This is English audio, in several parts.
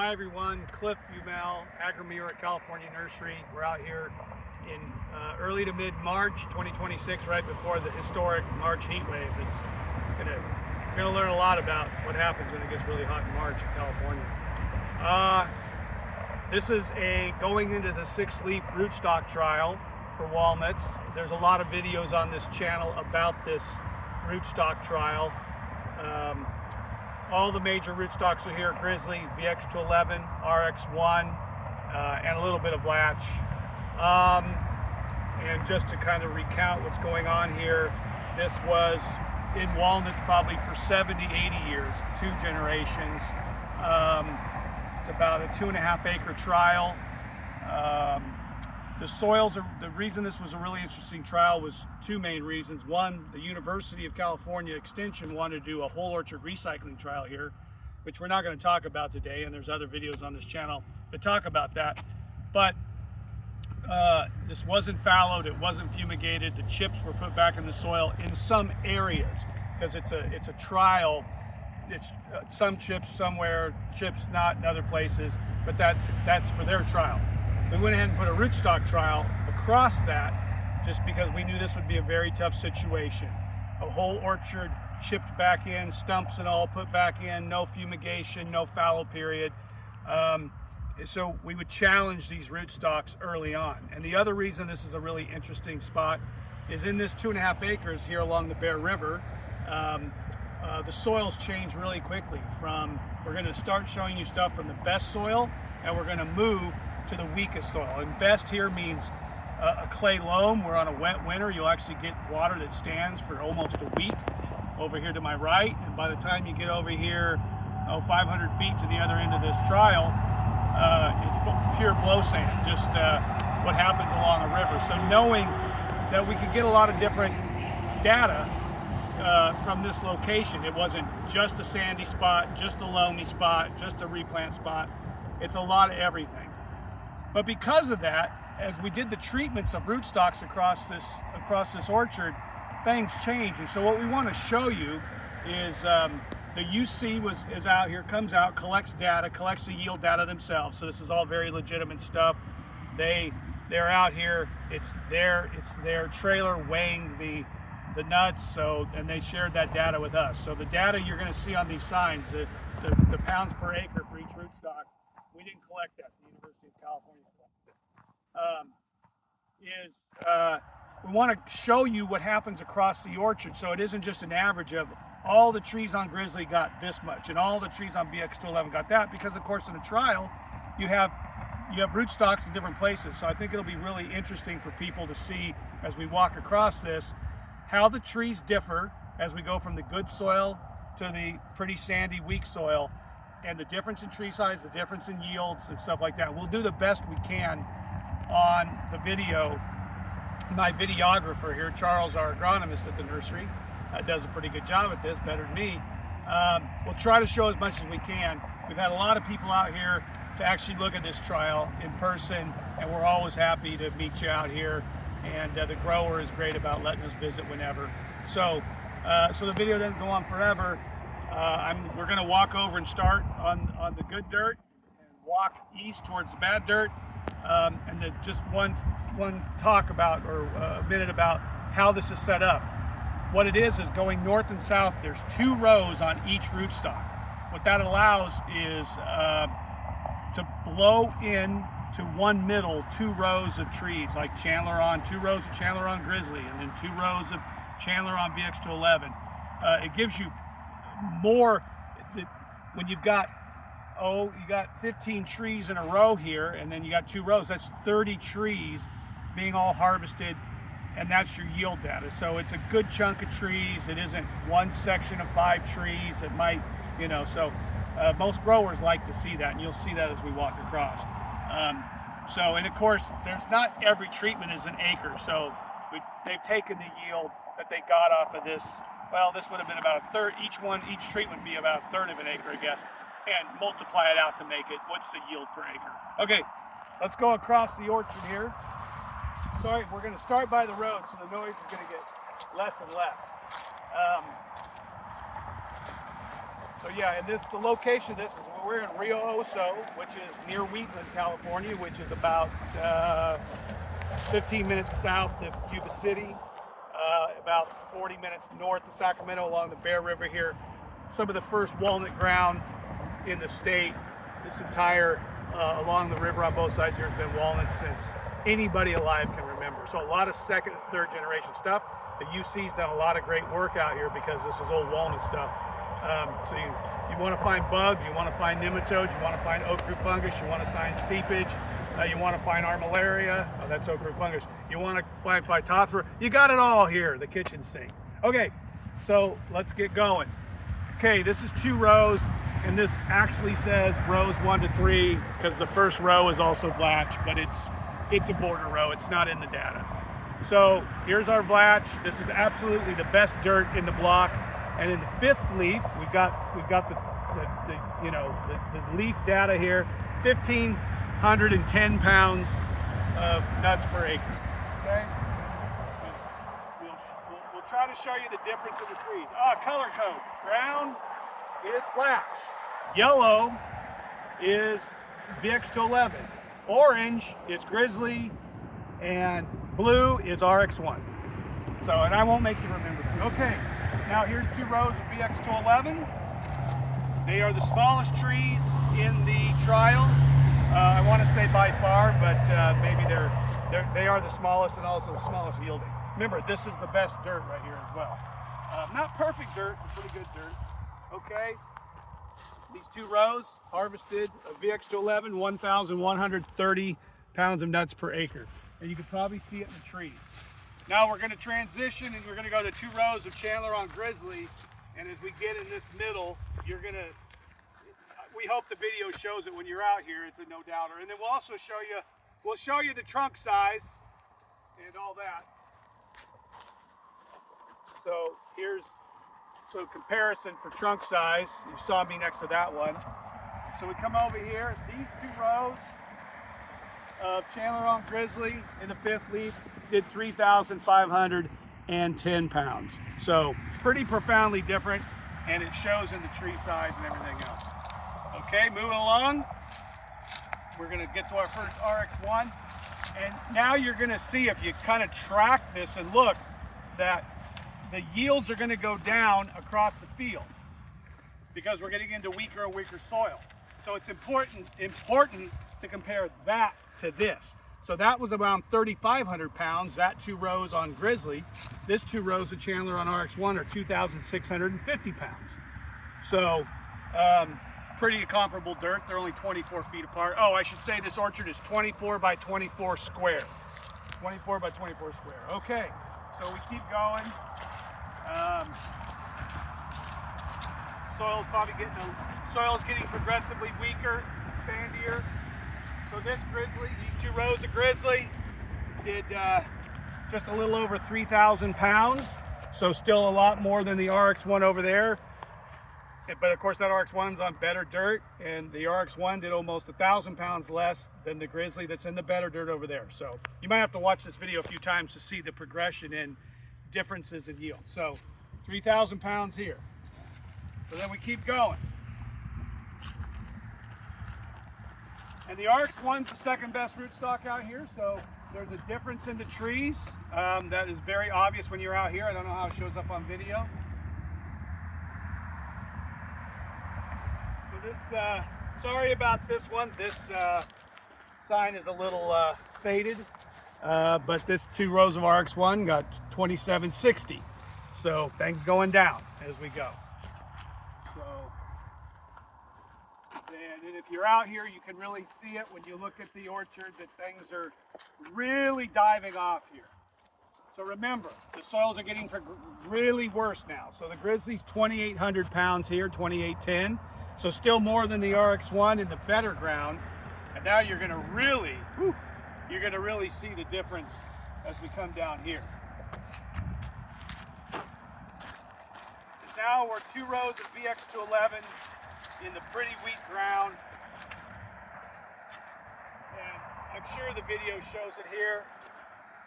Hi everyone, Cliff Bumel, Acre, California Nursery. We're out here in early to mid-March 2026, right before the historic March heat wave. We're gonna learn a lot about what happens when it gets really hot in March in California. This is going into the 6-leaf rootstock trial for walnuts. There's a lot of videos on this channel about this rootstock trial. All the major rootstocks are here: Grizzly, VX211, RX1, and a little bit of latch. And just to kind of recount what's going on here, this was in walnuts probably for 70, 80 years, 2 generations. It's about a 2.5 acre trial. The reason this was a really interesting trial was 2 main reasons. One, the University of California Extension wanted to do a whole orchard recycling trial here, which we're not going to talk about today, and there's other videos on this channel that talk about that. But this wasn't fallowed, it wasn't fumigated, the chips were put back in the soil in some areas, because it's a trial. It's some chips somewhere, chips not in other places, but that's for their trial. We went ahead and put a rootstock trial across that just because we knew this would be a very tough situation. A whole orchard chipped back in, stumps and all put back in, no fumigation, no fallow period. So we would challenge these rootstocks early on. And the other reason this is a really interesting spot is in this 2.5 acres here along the Bear River, the soils change really quickly. We're going to start showing you stuff from the best soil, and we're going to move to the weakest soil. And best here means a clay loam. We're on a wet winter. You'll actually get water that stands for almost a week over here to my right. And by the time you get over here, 500 feet to the other end of this trial, it's pure blow sand, just what happens along a river. So knowing that we could get a lot of different data from this location, it wasn't just a sandy spot, just a loamy spot, just a replant spot. It's a lot of everything. But because of that, as we did the treatments of rootstocks across this orchard, things change. And so what we want to show you is the UC is out here, comes out, collects data, collects the yield data themselves. So this is all very legitimate stuff. They're out here. It's their trailer weighing the nuts. And they shared that data with us. So the data you're going to see on these signs, the pounds per acre for each rootstock, we didn't collect that. The University of California collected. We want to show you what happens across the orchard. So it isn't just an average of all the trees on Grizzly got this much and all the trees on VX211 got that, because of course in a trial you have rootstocks in different places. So I think it'll be really interesting for people to see as we walk across this how the trees differ as we go from the good soil to the pretty sandy weak soil, and the difference in tree size, the difference in yields and stuff like that. We'll do the best we can on the video. My videographer here, Charles, our agronomist at the nursery, does a pretty good job at this, better than me. We'll try to show as much as we can. We've had a lot of people out here to actually look at this trial in person, and we're always happy to meet you out here. And the grower is great about letting us visit whenever. So the video doesn't go on forever. We're going to walk over and start on the good dirt and walk east towards the bad dirt, and then just one talk about, or a minute about how this is set up. What it is going north and south. There's 2 rows on each rootstock. What that allows is to blow in to one middle 2 rows of trees, like Chandler on 2 rows of Chandler on Grizzly, and then 2 rows of Chandler on VX211. It gives you more when you've got 15 trees in a row here, and then you got 2 rows. That's 30 trees being all harvested, and that's your yield data. So it's a good chunk of trees. It isn't one section of 5 trees that might, so most growers like to see that, and you'll see that as we walk across. And of course, there's not every treatment is an acre. So they've taken the yield that they got off of this. Well, this would have been about a third. Each treatment would be about a third of an acre, I guess, and multiply it out to make it, what's the yield per acre? Okay, let's go across the orchard here. Sorry, we're going to start by the road, so the noise is going to get less and less. So yeah, and the location of this is, we're in Rio Oso, which is near Wheatland, California, which is about 15 minutes south of Yuba City, about 40 minutes north of Sacramento along the Bear River here. Some of the first walnut ground in the state. This entire, along the river on both sides here has been walnuts since anybody alive can remember. So a lot of second and third generation stuff. The UC's done a lot of great work out here because this is old walnut stuff. So you want to find bugs, you want to find nematodes, you want to find oak root fungus, you want to find seepage, you want to find armillaria, oh, that's oak root fungus, you want to find phytophthora, you got it all here, the kitchen sink. Okay, so let's get going. Okay, this is 2 rows, and this actually says rows 1 to 3 because the first row is also vlatch, but it's a border row, it's not in the data. So here's our vlatch. This is absolutely the best dirt in the block. And in the 5th leaf, we've got the leaf data here, 1,510 pounds of nuts per acre. Okay. We'll try to show you the difference of the trees. Color code. Brown is flash. Yellow is VX211. Orange is Grizzly, and blue is RX1. So, and I won't make you remember. Okay. Now here's 2 rows of VX211. They are the smallest trees in the trial. I want to say by far, but maybe they are the smallest and also the smallest yielding. Remember, this is the best dirt right here as well. Not perfect dirt, but pretty good dirt. Okay, these 2 rows harvested of VX211, 1,130 pounds of nuts per acre. And you can probably see it in the trees. Now we're going to transition and we're going to go to 2 rows of Chandler on Grizzly, and as we get in this middle, we hope the video shows it when you're out here, it's a no doubter. And then we'll also show you the trunk size and all that. So here's comparison for trunk size. You saw me next to that one. So we come over here, these 2 rows of Chandler on Grizzly in the 5th leaf did 3,510 pounds. So pretty profoundly different, and it shows in the tree size and everything else. Okay, moving along, we're gonna get to our first RX1, and now you're gonna see, if you kind of track this and look, that the yields are gonna go down across the field because we're getting into weaker and weaker soil. So it's important to compare that to this. So that was around 3,500 pounds, that 2 rows on Grizzly. This 2 rows of Chandler on RX1 are 2,650 pounds. So pretty comparable dirt. They're only 24 feet apart. Oh, I should say this orchard is 24 by 24 square. 24 by 24 square. Okay, so we keep going. Soil's getting progressively weaker, sandier. So this Grizzly, these 2 rows of Grizzly did just a little over 3,000 pounds. So still a lot more than the RX1 over there. But of course that RX1's on better dirt, and the RX1 did almost 1,000 pounds less than the Grizzly that's in the better dirt over there. So you might have to watch this video a few times to see the progression in differences in yield. So 3,000 pounds here. So then we keep going. And the RX1's the 2nd best rootstock out here, so there's a difference in the trees that is very obvious when you're out here. I don't know how it shows up on video. So this, sorry about this one. This sign is a little faded, but this 2 rows of RX1 got 2760. So things going down as we go. And if you're out here, you can really see it when you look at the orchard that things are really diving off here. So remember, the soils are getting really worse now. So the Grizzly's 2,800 pounds here, 2,810. So still more than the RX1 in the better ground. And now you're gonna really see the difference as we come down here. Now we're 2 rows of VX211 in the pretty wheat ground, and I'm sure the video shows it here,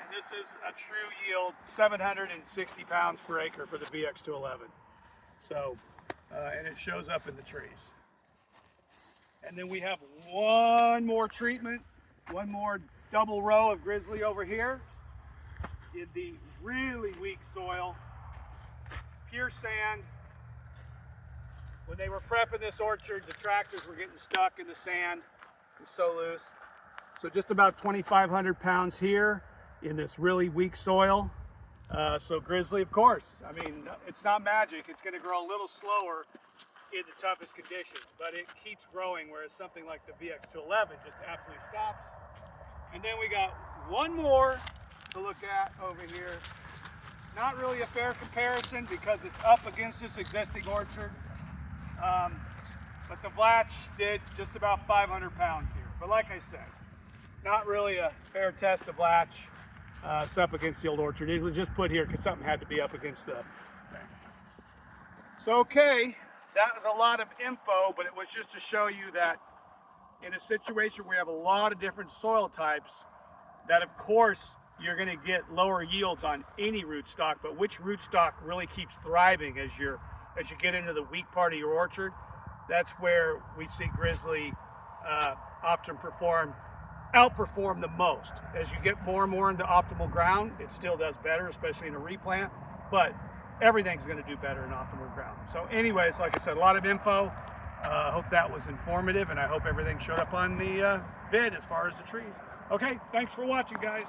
and this is a true yield, 760 pounds per acre for the VX211. So and it shows up in the trees. And then we have one more treatment, one more double row of Grizzly over here in the really weak soil, pure sand. When they were prepping this orchard, the tractors were getting stuck in the sand. It was so loose. So just about 2,500 pounds here in this really weak soil. So Grizzly, of course, I mean, it's not magic. It's going to grow a little slower in the toughest conditions, but it keeps growing, whereas something like the VX211 just absolutely stops. And then we got one more to look at over here. Not really a fair comparison because it's up against this existing orchard. But the Blatch did just about 500 pounds here. But like I said, not really a fair test of Blatch. It's up against the old orchard. It was just put here because something had to be up against the thing. So okay, that was a lot of info, but it was just to show you that in a situation where you have a lot of different soil types, that of course you're going to get lower yields on any rootstock, but which rootstock really keeps thriving as you get into the weak part of your orchard, that's where we see Grizzly often outperform the most. As you get more and more into optimal ground, it still does better, especially in a replant, but everything's going to do better in optimal ground. So anyways, like I said, a lot of info. I hope that was informative, and I hope everything showed up on the vid as far as the trees. Okay, thanks for watching, guys.